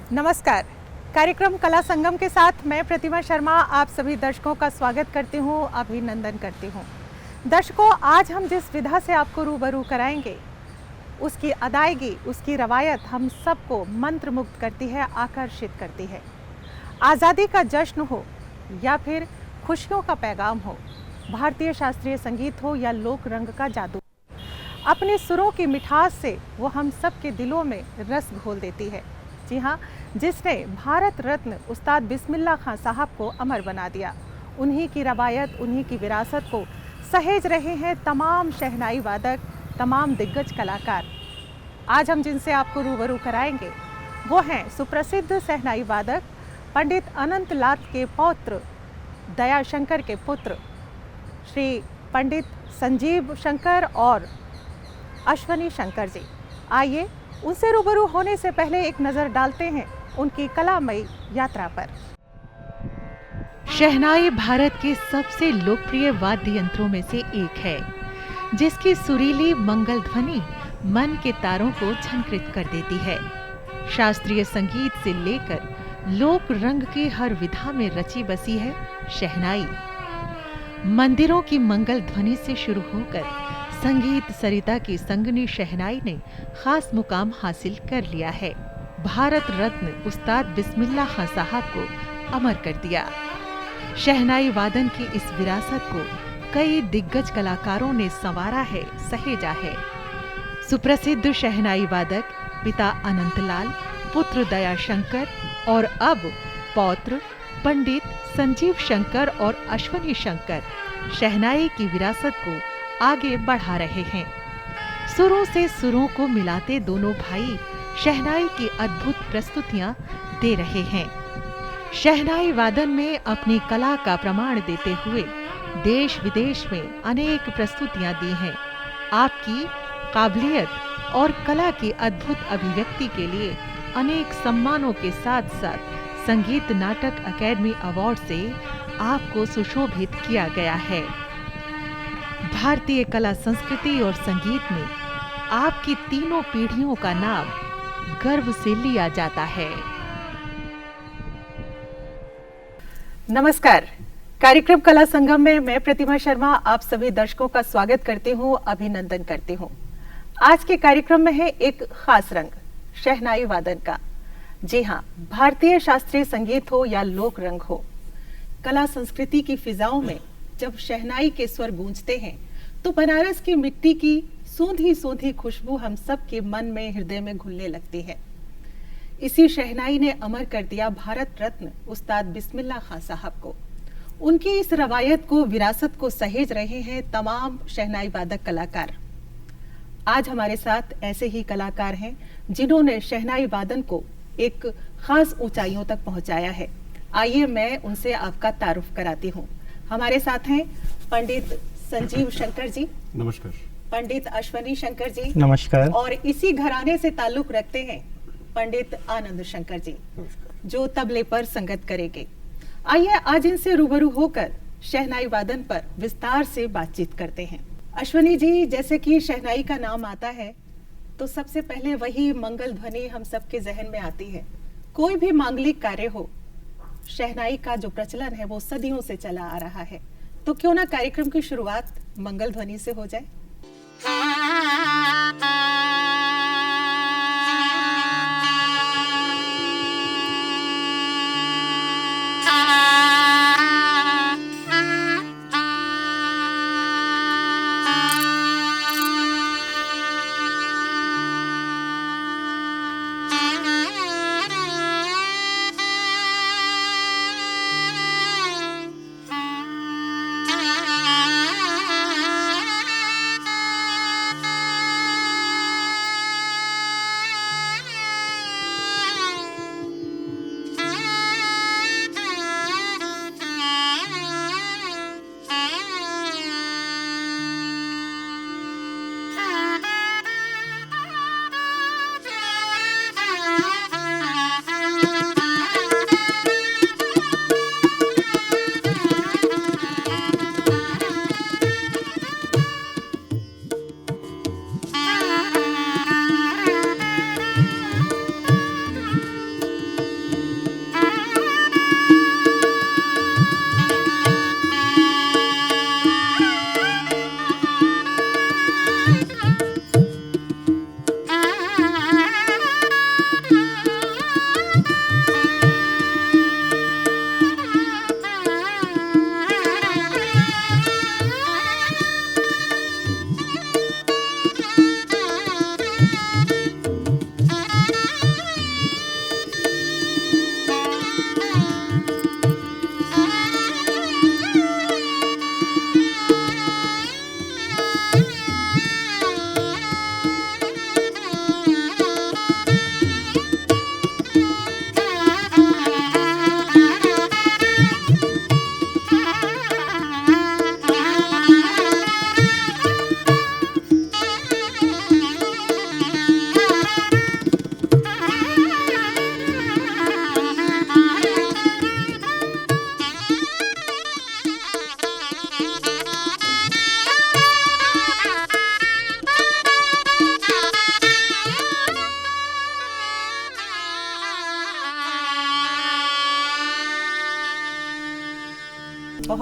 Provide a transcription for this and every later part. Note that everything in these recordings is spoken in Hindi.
नमस्कार। कार्यक्रम कला संगम के साथ मैं प्रतिमा शर्मा आप सभी दर्शकों का स्वागत करती हूँ, अभिनंदन करती हूँ। दर्शकों, आज हम जिस विधा से आपको रूबरू कराएंगे, उसकी अदायगी, उसकी रवायत हम सबको मंत्रमुग्ध करती है, आकर्षित करती है। आज़ादी का जश्न हो या फिर खुशियों का पैगाम हो, भारतीय शास्त्रीय संगीत हो या लोक रंग का जादू, अपने सुरों की मिठास से वो हम सब के दिलों में रस घोल देती है। जी हाँ, जिसने भारत रत्न उस्ताद बिस्मिल्लाह खां साहब को अमर बना दिया, उन्हीं की रवायत, उन्हीं की विरासत को सहेज रहे हैं तमाम शहनाई वादक, तमाम दिग्गज कलाकार। आज हम जिनसे आपको रूबरू कराएंगे वो हैं सुप्रसिद्ध शहनाई वादक पंडित अनंत लाल के पौत्र, दयाशंकर के पुत्र श्री पंडित संजीव शंकर और अश्वनी शंकर जी। आइए उनसे रूबरू होने से पहले एक नज़र डालते हैं उनकी कलामयी यात्रा पर। शहनाई भारत के सबसे लोकप्रिय वाद्य यंत्रों में से एक है, जिसकी सुरीली मंगल ध्वनि मन के तारों को झंकृत कर देती है। शास्त्रीय संगीत से लेकर लोक रंग की हर विधा में रची बसी है शहनाई। मंदिरों की मंगल ध्वनि से शुरू होकर संगीत सरिता की संगनी शहनाई ने खास मुकाम हासिल कर लिया है। भारत रत्न उस्ताद बिस्मिल्लाह खां साहब को अमर कर दिया। शहनाई वादन की इस विरासत को कई दिग्गज कलाकारों ने संवारा है, सहेजा है। सुप्रसिद्ध शहनाई वादक पिता अनंत लाल, पुत्र दयाशंकर और अब पौत्र पंडित संजीव शंकर और अश्वनी शंकर शहनाई की विरासत को आगे बढ़ा रहे हैं। सुरों से सुरों को मिलाते दोनों भाई शहनाई की अद्भुत प्रस्तुतियां दे रहे हैं। शहनाई वादन में अपनी कला का प्रमाण देते हुए देश विदेश में अनेक प्रस्तुतियां दी हैं। आपकी काबिलियत और कला की अद्भुत अभिव्यक्ति के लिए अनेक सम्मानों के साथ साथ संगीत नाटक अकेडमी अवार्ड से आपको सुशोभित किया गया है। भारतीय कला संस्कृति और संगीत में आपकी तीनों पीढ़ियों का नाम गर्व से लिया जाता है। नमस्कार। कार्यक्रम कला संगम में मैं प्रतिमा शर्मा आप सभी दर्शकों का स्वागत करती हूँ, अभिनंदन करती हूँ। आज के कार्यक्रम में है एक खास रंग, शहनाई वादन का। जी हाँ, भारतीय शास्त्रीय संगीत हो या लोक रंग हो, कला संस्कृति की फिजाओं में जब शहनाई के स्वर गूंजते हैं तो बनारस की मिट्टी की सूंधी सूंधी खुशबू हम सब के मन में, हृदय में घुलने लगती है। इसी शहनाई ने अमर कर दिया भारत रत्न उस्ताद बिस्मिल्लाह खां साहब को। उनकी इस रवायत को, विरासत को सहेज रहे हैं तमाम शहनाई वादक कलाकार। आज हमारे साथ ऐसे ही कलाकार हैं जिन्होंने शहनाई वादन को एक खास ऊंचाइयों तक पहुंचाया है। आइए मैं उनसे आपका तारुफ कराती हूँ। हमारे साथ हैं पंडित संजीव शंकर जी। नमस्कार। पंडित अश्वनी शंकर जी। नमस्कार। और इसी घराने से ताल्लुक रखते हैं पंडित आनंद शंकर जी, जो तबले पर संगत करेंगे। आइए आज इनसे रूबरू होकर शहनाई वादन पर विस्तार से बातचीत करते हैं। अश्वनी जी, जैसे कि शहनाई का नाम आता है तो सबसे पहले वही मंगल ध्वनि हम सबके जहन में आती है। कोई भी मांगलिक कार्य हो, शहनाई का जो प्रचलन है वो सदियों से चला आ रहा है। तो क्यों ना कार्यक्रम की शुरुआत मंगल ध्वनि से हो जाए।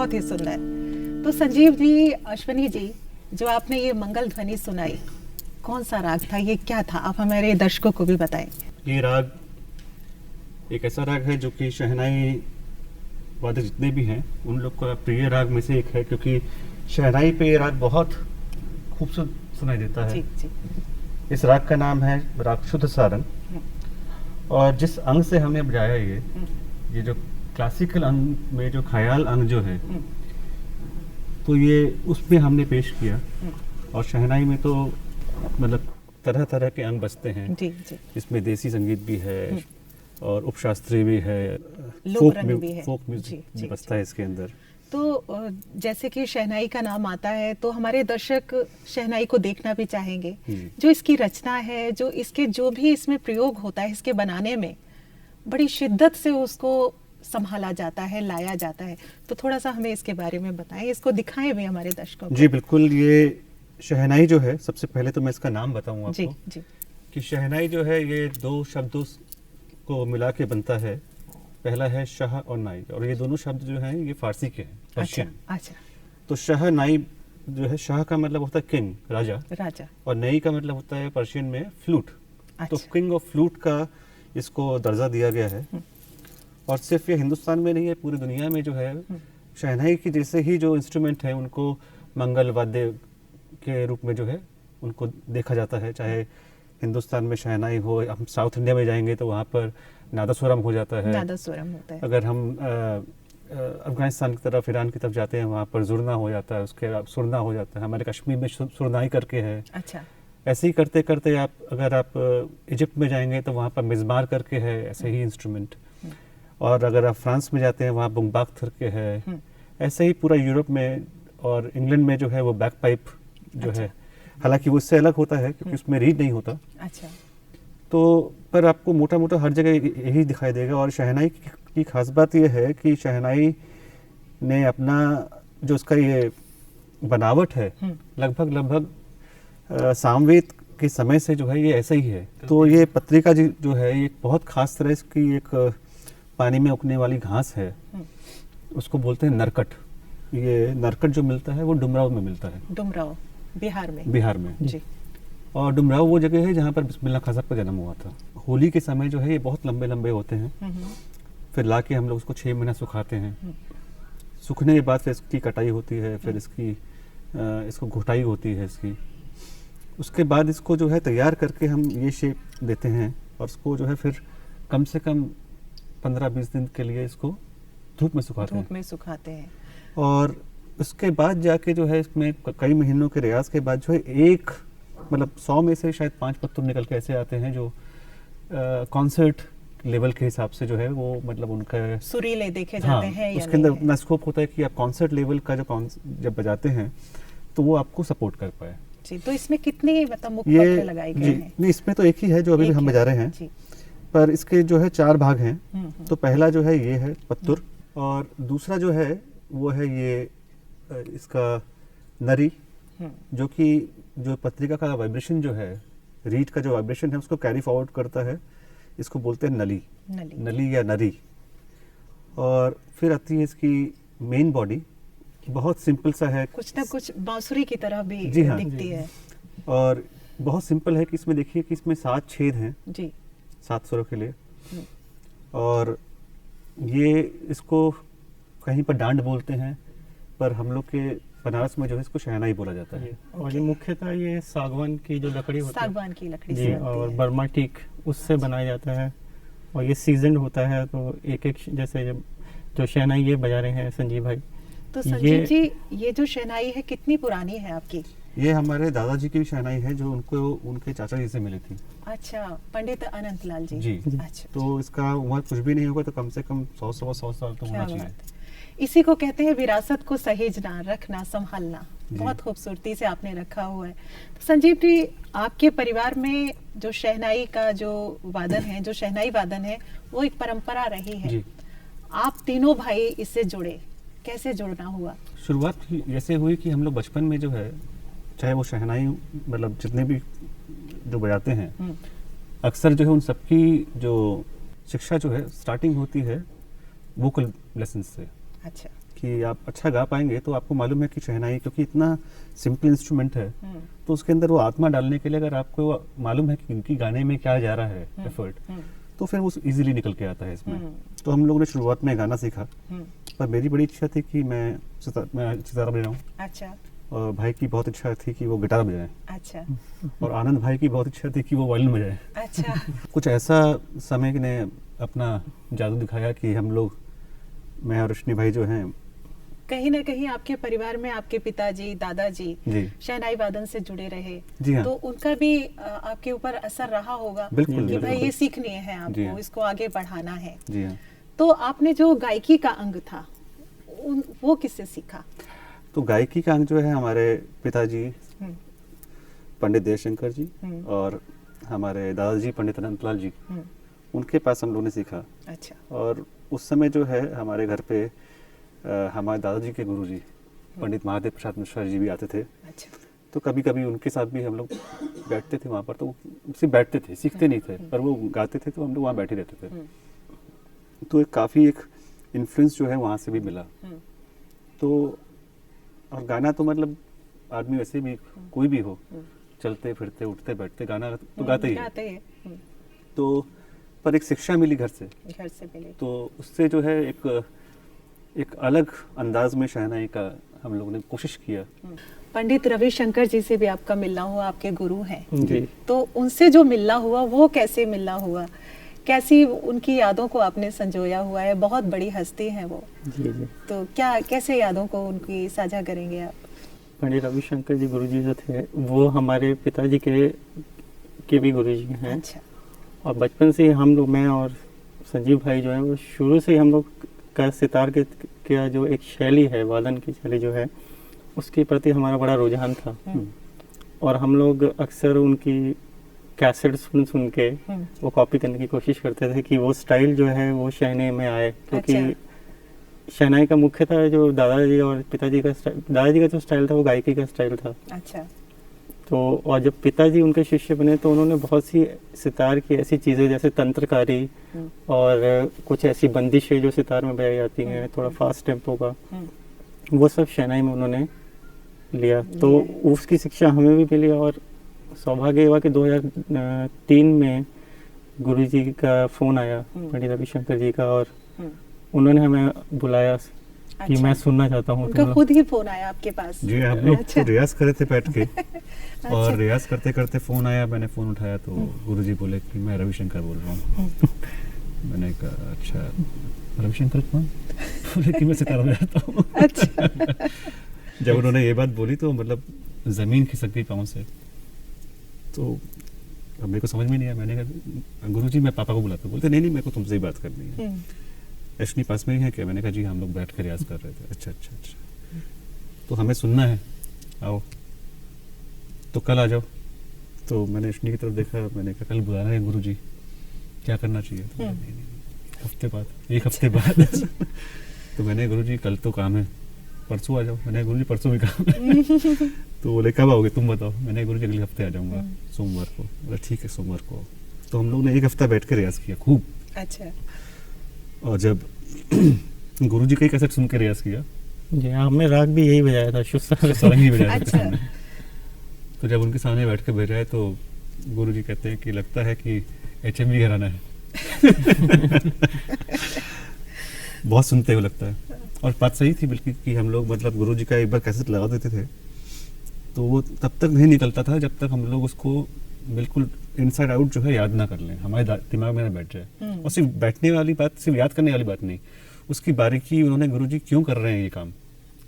बहुत ही सुंदर। तो संजीव जी, अश्विनी जी, जो आपने ये मंगल ध्वनि सुनाई, कौन सा राग था, ये क्या था, आप हमारे दर्शकों को भी बताएं। ये राग एक ऐसा राग है जो कि शहनाई वादक जितने भी हैं उन लोग का प्रिय राग में से एक है, क्योंकि शहनाई पे ये राग बहुत खूबसूरत सुनाई देता है। जी, जी। इस राग का नाम है राग शुद्ध सारंग, और जिस अंग से हमने बजाया ये जो क्लासिकल अंग में जो ख्याल अंग जो है, तो ये उसमें हमने पेश किया। और शहनाई में तो मतलब तरह तरह के अंग बजते हैं। जी, जी। इसमें देसी संगीत भी है और उपशास्त्रीय भी है, लोक रंग भी है, फोक म्यूजिक भी बजता है इसके अंदर। तो जैसे कि शहनाई का नाम आता है तो हमारे दर्शक शहनाई को देखना भी चाहेंगे। जो इसकी रचना है, जो इसके जो भी इसमें प्रयोग होता है, इसके बनाने में बड़ी शिद्दत से उसको संभाला जाता है, लाया जाता है। तो थोड़ा सा हमें इसके बारे में बताएं, इसको दिखाएं भी हमारे दर्शकों को। जी बिल्कुल। ये शहनाई जो है, सबसे पहले तो मैं इसका नाम बताऊं आपको। जी, जी। कि शहनाई जो है ये दो शब्दों को मिला के बनता है। पहला है शाह और नाई, और ये दोनों शब्द जो हैं ये फारसी के हैं, पर्शियन। अच्छा। तो शाह नाई जो है, शाह का मतलब होता है किंग, राजा, और नई का मतलब होता है पर्शियन में फ्लूट। तो किंग ऑफ फ्लूट का इसको दर्जा दिया गया है। और सिर्फ ये हिंदुस्तान में नहीं है, पूरी दुनिया में जो है शहनाई की जैसे ही जो इंस्ट्रूमेंट है उनको मंगल वाद्य के रूप में जो है उनको देखा जाता है। चाहे हिंदुस्तान में शहनाई हो, हम साउथ इंडिया में जाएंगे तो वहाँ पर नादस्वरम हो जाता है, नादस्वरम होता है। अगर हम अफगानिस्तान की तरफ, ईरान की तरफ जाते हैं, वहाँ पर जुरना हो जाता है, उसके बाद सुरना हो जाता है। हमारे कश्मीर में सुरनाई करके है। अच्छा। ऐसे ही करते करते अगर आप इजिप्ट में जाएंगे तो वहाँ पर मिज़मार करके है, ऐसे ही इंस्ट्रूमेंट। और अगर आप फ्रांस में जाते हैं वहाँ बुंगबाक करके है। ऐसे ही पूरा यूरोप में और इंग्लैंड में जो है वो बैक पाइप जो है, हालांकि वो इससे अलग होता है क्योंकि उसमें रीड नहीं होता। अच्छा। तो पर आपको मोटा मोटा हर जगह यही दिखाई देगा। और शहनाई की खास बात यह है कि शहनाई ने अपना जो उसका ये बनावट है, लगभग सामवेद के समय से जो है ये ऐसा ही है। तो ये पत्रिका जो है ये बहुत खास तरह की एक पानी में उगने वाली घास है, उसको बोलते हैं नरकट। ये नरकट जो मिलता है वो डुमराव में मिलता है। डुमराव बिहार में। जी। और डुमराव वो जगह है जहाँ पर बिस्मिल्लाह खां साहब का जन्म हुआ था। होली के समय जो है ये बहुत लंबे लंबे होते हैं। फिर लाके हम लोग उसको 6 महीना सुखाते हैं। सूखने के बाद फिर इसकी कटाई होती है, फिर इसको घुटाई होती है इसकी। उसके बाद इसको जो है तैयार करके हम ये शेप देते हैं और उसको जो है फिर कम से कम 15-20 दिन के लिए इसको धूप में सुखाते हैं। और उसके बाद जाके जो है इसमें कई महीनों के रियाज के बाद जो है एक मतलब 100 में से शायद 5 पत्थर निकल के ऐसे आते हैं जो कॉन्सर्ट लेवल के हिसाब से जो है वो मतलब उनका सुरीले देखे जाते हैं या उसके अंदर अपना स्कोप होता है कि आप कॉन्सर्ट लेवल का जब बजाते हैं तो वो आपको सपोर्ट कर पाए। जी। तो इसमें कितने मतलब मुख्य पत्थर लगाए गए हैं? नहीं, इसमें तो एक ही है जो अभी हम बजा रहे हैं जी। पर इसके जो है 4 भाग हैं। तो पहला जो है ये है पत्तुर, और दूसरा जो है वो है ये इसका नरी, जो कि जो पत्रिका का वाइब्रेशन जो है, रीड का जो वाइब्रेशन है उसको कैरी फॉरवर्ड करता है। इसको बोलते हैं नली या नरी। और फिर आती है इसकी मेन बॉडी, बहुत सिंपल सा है, कुछ ना कुछ बांसुरी की तरह भी दिखती है। और बहुत सिंपल है कि इसमें देखिए कि इसमें 7 छेद हैं जी, 7 स्वरों के लिए। और ये इसको कहीं पर डांड बोलते हैं, पर हम लोग के बनारस में जो है इसको शहनाई बोला जाता है। और ये मुख्यतः ये सागवान की जो लकड़ी होती है, सागवान की लकड़ी जी, और बर्मा टीक उससे बनाया जाता है। और ये सीजन होता है, तो एक जैसे जो शहनाई ये बजा रहे हैं संजीव भाई। तो संजीव जी, ये जो शहनाई है कितनी पुरानी है आपकी? ये हमारे दादाजी की भी शहनाई है जो उनको उनके चाचा जी से मिली थी। अच्छा, पंडित अनंत लाल जी। जी। अच्छा। तो इसका उम्र कुछ भी नहीं होगा तो कम से कम 100 साल तो होना चाहिए। इसी को कहते हैं विरासत को सहेजना, रखना, संभालना। बहुत खूबसूरती से आपने रखा हुआ है। तो संजीव जी, आपके परिवार में जो शहनाई का जो वादन है, जो शहनाई वादन है, वो एक परंपरा रही है। आप तीनों भाई इससे जुड़े, कैसे जुड़ना हुआ? शुरुआत ऐसे हुई कि हम लोग बचपन में जो है, चाहे वो शहनाई मतलब जितने भी जो बजाते हैं, अक्सर जो है उन सबकी जो शिक्षा जो है स्टार्टिंग होती है वोकल लेसन से। अच्छा। कि आप अच्छा गा पाएंगे तो आपको मालूम है कि शहनाई क्योंकि इतना सिंपल इंस्ट्रूमेंट है, तो उसके अंदर वो आत्मा डालने के लिए अगर आपको मालूम है कि इनकी गाने में क्या जा रहा है एफर्ट, तो फिर वो इजीली निकल के आता है इसमें। तो हम लोगों ने शुरुआत में गाना सीखा, पर मेरी बड़ी इच्छा थी कि मैं सितारा बजाऊं। अच्छा। और भाई की बहुत इच्छा थी कि वो गिटार बजाएं। अच्छा। और आनंद भाई की बहुत इच्छा थी कि वो वायलिन बजाएं। अच्छा। कुछ ऐसा समय ने अपना जादू दिखाया कि हम लोग, मैं और रोशनी भाई जो हैं, कहीं ना कहीं आपके परिवार में आपके पिताजी दादाजी जी शहनाई वादन से जुड़े रहे, जी हाँ। तो उनका भी आपके ऊपर असर रहा होगा बिल्कुल, कि भाई बिल्कुल। ये सीखनी है जी आपको, हाँ। इसको आगे बढ़ाना है। जी हाँ। तो आपने जो गायकी का अंग था वो किससे सीखा? तो गायकी का अंग जो है हमारे पिताजी हम्म, पंडित देवशंकर जी हम्म। और हमारे दादाजी पंडित अनंतलाल जी, हम्म, उनके पास हम लोगों ने सीखा। अच्छा। और उस समय जो है हमारे घर पे हमारे दादाजी के गुरुजी पंडित महादेव प्रसाद मिश्रा जी भी आते थे। अच्छा। तो कभी कभी उनके साथ भी हम लोग बैठते थे वहाँ पर, तो सिर्फ बैठते थे, सीखते नहीं थे, पर वो गाते थे तो हम लोग वहाँ बैठे रहते थे। तो काफ़ी एक इन्फ्लुएंस जो है वहाँ से भी मिला। हम्म, तो और गाना तो मतलब आदमी वैसे भी कोई भी हो, चलते फिरते उठते बैठते गाना तो गाते ही है। गाते हैं। तो पर एक शिक्षा मिली घर से, घर से मिले। तो उससे जो है एक अलग अंदाज में शहनाई का हम लोगों ने कोशिश किया। पंडित रविशंकर जी से भी आपका मिलना हुआ, आपके गुरु हैं, जी। तो उनसे जो मिलना हुआ वो कैसे मिलना हुआ, कैसी उनकी यादों को आपने संजोया हुआ है? बहुत बड़ी हस्ती हैं वो, जी जी। तो क्या कैसे यादों को उनकी साझा करेंगे आप? पंडित रविशंकर जी गुरुजी जो थे वो हमारे पिताजी के भी गुरुजी हैं। अच्छा। और बचपन से ही हम लोग, मैं और संजीव भाई जो है, वो शुरू से ही हम लोग का सितार का जो एक शैली है, वादन की शैली जो है, उसके प्रति हमारा बड़ा रुझान था। और हम लोग अक्सर उनकी कैसेट सुन के वो कॉपी करने की कोशिश करते थे कि वो स्टाइल जो है वो शहनाई में आए, क्योंकि शहनाई का मुख्यतः जो दादाजी और पिताजी का दादाजी का जो स्टाइल था वो गायकी का स्टाइल था। अच्छा। तो और जब पिताजी उनके शिष्य बने तो उन्होंने बहुत सी सितार की ऐसी चीज़ें जैसे तंत्रकारी और कुछ ऐसी बंदिशें जो सितार में बजाई जाती हैं, थोड़ा फास्ट टेम्पो का, वो सब शहनाई में उन्होंने लिया। तो उसकी शिक्षा हमें भी मिली। और सौभाग्य हुआ कि 2003 में गुरुजी का फ़ोन आया, पंडित रविशंकर जी का, और उन्होंने हमें बुलाया कि अच्छा। मैं सुनना चाहता हूँ। उनका खुद ही फोन आया आपके पास? जी, हम लोग अच्छा। तो रियाज कर रहे थे बैठ के और रियाज करते करते फ़ोन आया, मैंने फ़ोन उठाया तो गुरुजी बोले कि मैं रविशंकर बोल रहा हूँ। मैंने कहा अच्छा, रविशंकर कौन? बोले कि मैं सितारा बजाता हूँ। अच्छा। जब उन्होंने ये बात बोली तो मतलब ज़मीन खिसक गई पाँव से। तो अब मेरे को समझ में नहीं आया, मैंने कहा गुरुजी मैं पापा को बुलाता हूँ। बोलते नहीं मेरे को तुमसे ही बात करनी है। ऐशनी पास में ही है क्या? मैंने कहा जी हम लोग बैठ कर रियाज कर रहे थे। अच्छा अच्छा अच्छा, तो हमें सुनना है, आओ तो कल आ जाओ। तो मैंने ऐशनी की तरफ देखा, मैंने कहा कल बुलाना है गुरुजी, क्या करना चाहिए? तो नहीं, हफ्ते बाद, एक हफ्ते बाद। तो मैंने गुरुजी कल तो काम है, परसों आ जाओ। मैंने गुरुजी परसों भी काम है। तो बोले कब आओगे तुम बताओ? मैंने गुरुजी अगले हफ्ते आ जाऊँगा, सोमवार को। बोला ठीक है सोमवार को। तो हम लोग ने एक हफ्ता बैठ कर रियाज किया खूब। अच्छा। और जब गुरुजी का कैसेट सुन के रियाज किया, जी हमने राग भी यही बजाया था, सारंगी बजाया था अच्छा। हमने। तो जब उनके सामने बैठ के बजाए तो गुरुजी कहते हैं कि लगता है कि HMV घराना है। बहुत सुनते हो लगता है। और बात सही थी बिल्कुल कि हम लोग मतलब गुरुजी का एक बार कैसेट लगा देते थे तो वो तब तक नहीं निकलता था जब तक हम लोग उसको बिल्कुल इनसाइड आउट जो है याद ना कर लें, हमारे दिमाग में ना बैठ जाए। और सिर्फ बैठने वाली बात, सिर्फ याद करने वाली बात नहीं, उसकी बारीकी उन्होंने गुरुजी क्यों कर रहे हैं ये काम,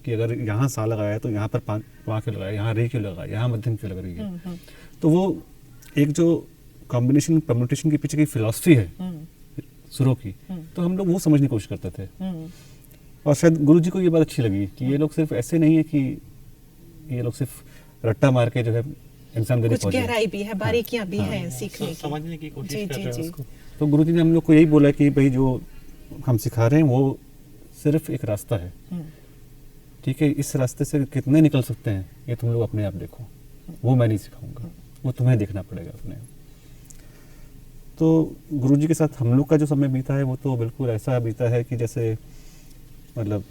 कि अगर यहाँ सा लगाया तो यहाँ पर वहाँ क्यों लगाया, यहाँ रे क्यों लगाया, यहाँ मध्यम क्यों लग रही है। तो वो एक जो कॉम्बिनेशन परम्यूटेशन के पीछे की फिलॉसफी है सुरों की, तो हम लोग वो समझने की कोशिश करते थे। और शायद गुरुजी को ये बात अच्छी लगी कि ये लोग सिर्फ ऐसे नहीं है कि ये लोग सिर्फ रट्टा मार के जो है एग्जाम देने कुछ पहुंचे। गहराई भी है, बारीकियां भी हैं सीखने की, समझने की कोशिश जी, कर जी, रहे हैं जी। उसको। तो गुरुजी ने हम लोग को यही बोला कि भाई जो हम सिखा रहे हैं वो सिर्फ एक रास्ता है, ठीक है, इस रास्ते से कितने निकल सकते हैं ये तुम लोग अपने आप देखो, वो मैं नहीं सिखाऊंगा, वो तुम्हें देखना पड़ेगा अपने। तो गुरुजी के साथ हम लोग का जो समय बीता है वो तो बिल्कुल ऐसा बीता है कि जैसे मतलब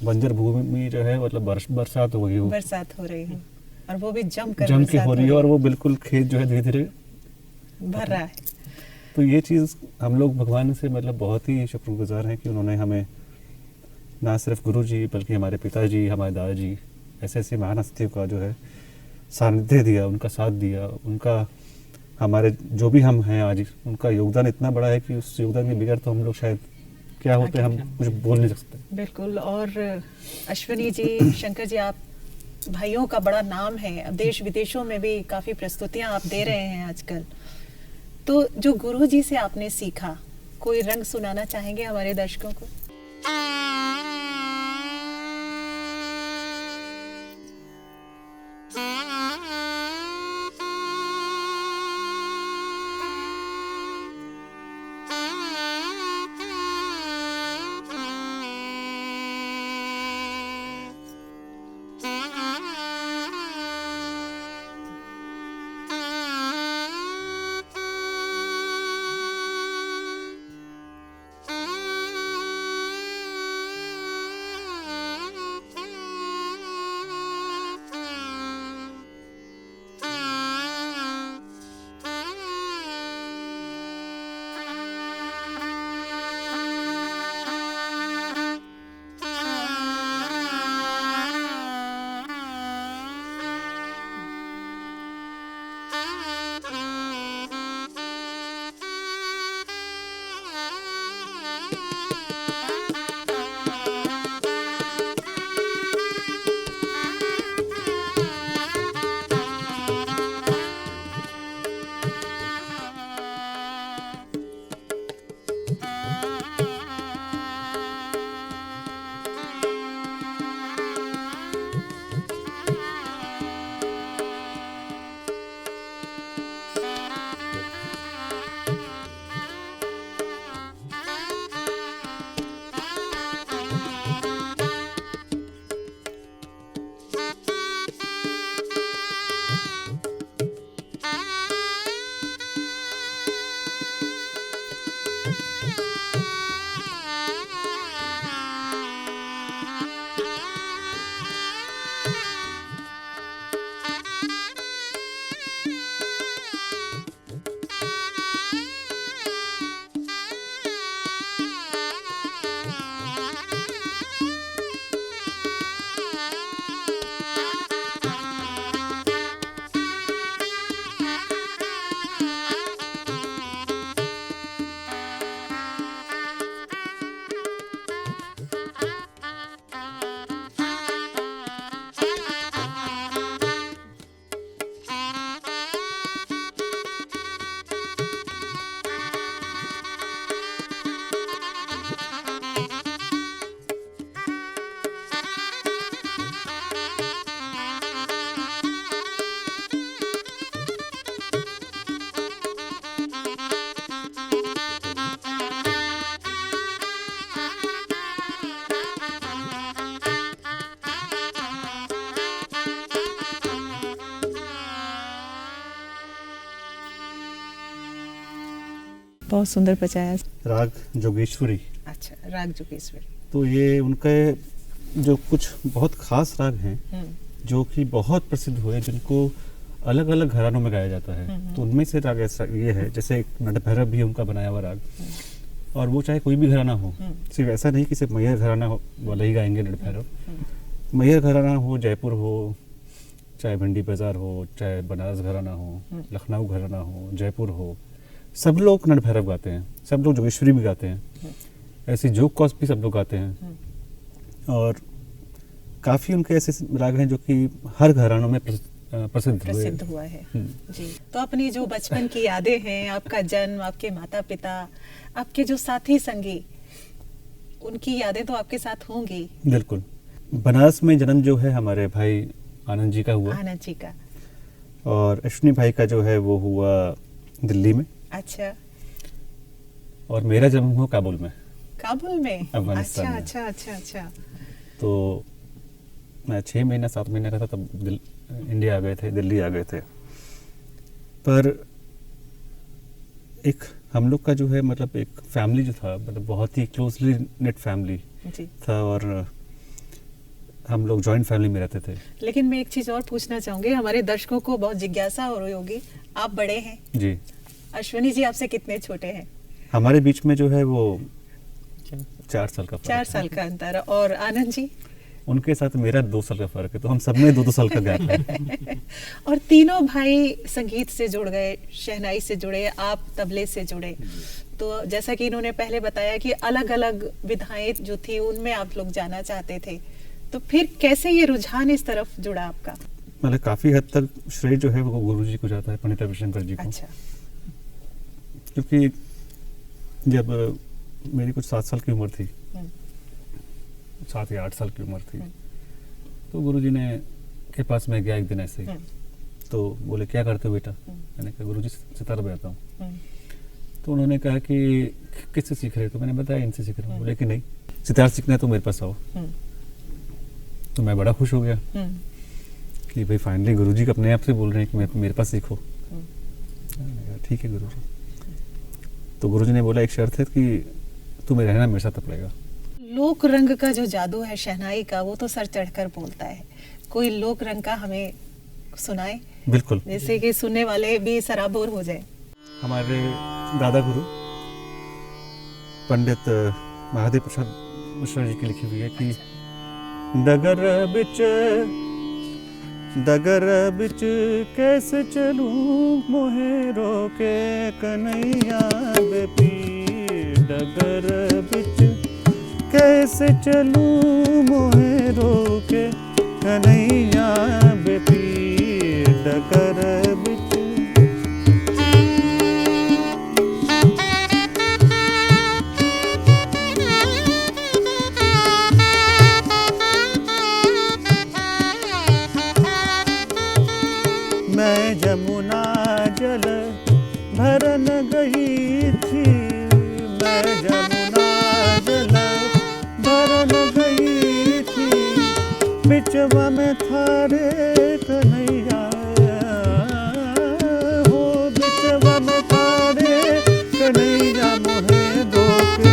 बंजर भूमि जो है मतलब बरसात हो गई हो, बरसात हो रही है और वो भी जम के हो रही है और वो बिल्कुल खेत जो है धीरे धीरे भर रहा है। तो ये चीज़ हम लोग भगवान से मतलब बहुत ही शुक्रगुजार हैं कि उन्होंने हमें ना सिर्फ गुरु जी बल्कि हमारे पिताजी, हमारे दादाजी, ऐसे ऐसे महान हस्तियों का जो है सानिध्य दिया, उनका साथ दिया, उनका हमारे जो भी हम हैं आज, उनका योगदान इतना बड़ा है कि उस योगदान के बगैर तो हम लोग शायद क्या होते हैं, हम कुछ बोल नहीं सकते। बिल्कुल। और अश्विनी जी, शंकर जी, आप भाइयों का बड़ा नाम है, अब देश विदेशों में भी काफ़ी प्रस्तुतियां आप दे रहे हैं आजकल। तो जो गुरु जी से आपने सीखा, कोई रंग सुनाना चाहेंगे हमारे दर्शकों को? बहुत सुंदर बजाया। राग जोगेश्वरी। अच्छा, राग जोगेश्वरी। तो ये उनके जो कुछ बहुत खास राग हैं जो कि बहुत प्रसिद्ध हुए, जिनको अलग अलग घरानों में गाया जाता है। तो उनमें से राग ऐसा ये है, जैसे एक नटभैरव भी उनका बनाया हुआ राग, और वो चाहे कोई भी घराना हो, सिर्फ ऐसा नहीं कि सिर्फ मैहर घराना वाला ही गाएंगे नटभैरव। मैहर घराना हो, जयपुर हो, चाहे भिंडी बाजार हो, चाहे बनारस घराना हो, लखनऊ घराना हो, जयपुर हो, सब लोग नटभैरव गाते हैं, सब लोग जोगेश्वरी भी गाते हैं, ऐसे जोग कौस भी सब लोग गाते हैं। और काफ़ी उनके ऐसे राग हैं जो कि हर घरानों में प्रसिद्ध हुआ है। जी। तो अपनी जो बचपन की यादें हैं, आपका जन्म, आपके माता पिता, आपके जो साथी संगी, उनकी यादें तो आपके साथ होंगी। बिल्कुल। बनारस में जन्म जो है हमारे भाई आनंद जी का हुआ। आनंद जी का। और अश्विनी भाई का जो है वो हुआ दिल्ली में। अच्छा। और मेरा जन्म हुआ काबुल में। काबुल में? अफगानिस्तान में। अच्छा अच्छा अच्छा। तो मैं 6 महीना 7 महीने का था तब इंडिया आ गए थे, दिल्ली आ गए थे। पर एक हम लोग का जो है मतलब एक फैमिली जो था, मतलब बहुत ही क्लोजली नेट फैमिली था। और हम लोग जॉइंट फैमिली में रहते थे। लेकिन मैं एक चीज और पूछना चाहूंगी, हमारे दर्शकों को बहुत जिज्ञासा हो रही होगी, आप बड़े हैं, जी। अश्विनी जी आपसे कितने छोटे हैं? हमारे बीच में जो है वो 4 साल का फर्क 4 है। साल का अंतर। और आनंद जी? उनके साथ मेरा 2 साल का फर्क है, तो हम सब में 2-2 साल का गैप है। और तीनों भाई संगीत से जुड़ गए, शहनाई से जुड़े, आप तबले से जुड़े। तो जैसा कि इन्होंने पहले बताया कि अलग अलग विधाएं जो थी उनमें आप लोग जाना चाहते थे, तो फिर कैसे ये रुझान इस तरफ जुड़ा आपका? मतलब काफ़ी हद तक श्रेय जो है वो गुरुजी को जाता है, पंडित रविशंकर जी को। अच्छा। क्योंकि जब मेरी कुछ 7 साल की उम्र थी, 7 या 8 साल की उम्र थी, तो गुरुजी ने के पास मैं गया एक दिन ऐसे ही, तो बोले क्या करते हो बेटा? मैंने कहा गुरुजी सितार बजाता हूँ। तो उन्होंने कहा कि किससे सीख रहे हो? तो मैंने बताया इनसे सीख रहा हूँ। बोले कि नहीं, सितार सीखना है तो मेरे पास आओ। तो मैं बड़ा खुश हो गया कि भाई फाइनली गुरुजी अपने आप से बोल रहे हैं कि मेरे पास सीखो। ठीक है गुरुजी। तो गुरुजी ने बोला एक शर्त है कि तुम्हें रहना मेरे साथ पड़ेगा। लोक रंग का जो जादू है शहनाई का, वो तो सर चढ़कर बोलता है। कोई लोक रंग का हमें सुनाए, बिल्कुल, जैसे कि सुनने वाले भी सराबोर हो जाए। हमारे दादा गुरु पंडित महादेव प्रसाद मिश्रा जी की लिखी हुई है कि डगर बिच कैसे चलूं मोहे रोके कन्हैया बेपी। डगर बिच कैसे चलूं मोहे रोके कन्हैया बेपी। डगर बिच मैं जमुना जल भरन गई थी। मैं जमुना जल भरन गई थी। बिचवा में थारे कन्हैया हो। बिचवा में थारे कन्हैया मोहे रोके।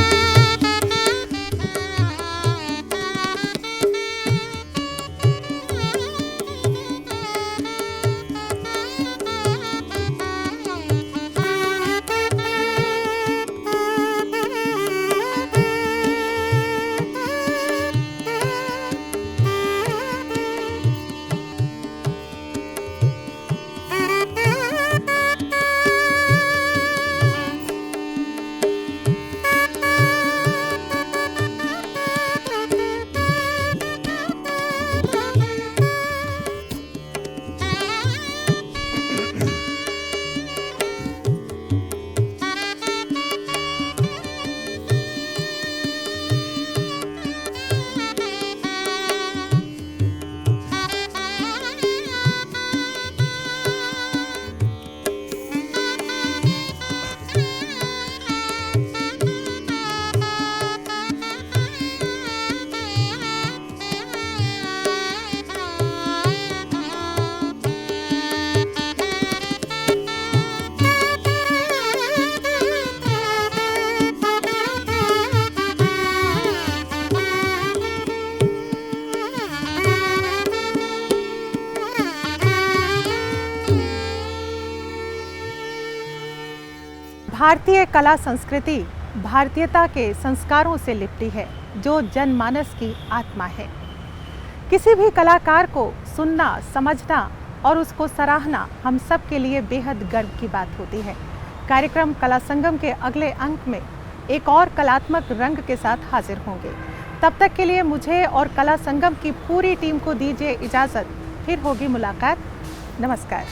भारतीय कला संस्कृति भारतीयता के संस्कारों से लिपटी है, जो जनमानस की आत्मा है। किसी भी कलाकार को सुनना, समझना और उसको सराहना हम सब के लिए बेहद गर्व की बात होती है। कार्यक्रम कला संगम के अगले अंक में एक और कलात्मक रंग के साथ हाजिर होंगे। तब तक के लिए मुझे और कला संगम की पूरी टीम को दीजिए इजाज़त। फिर होगी मुलाकात। नमस्कार।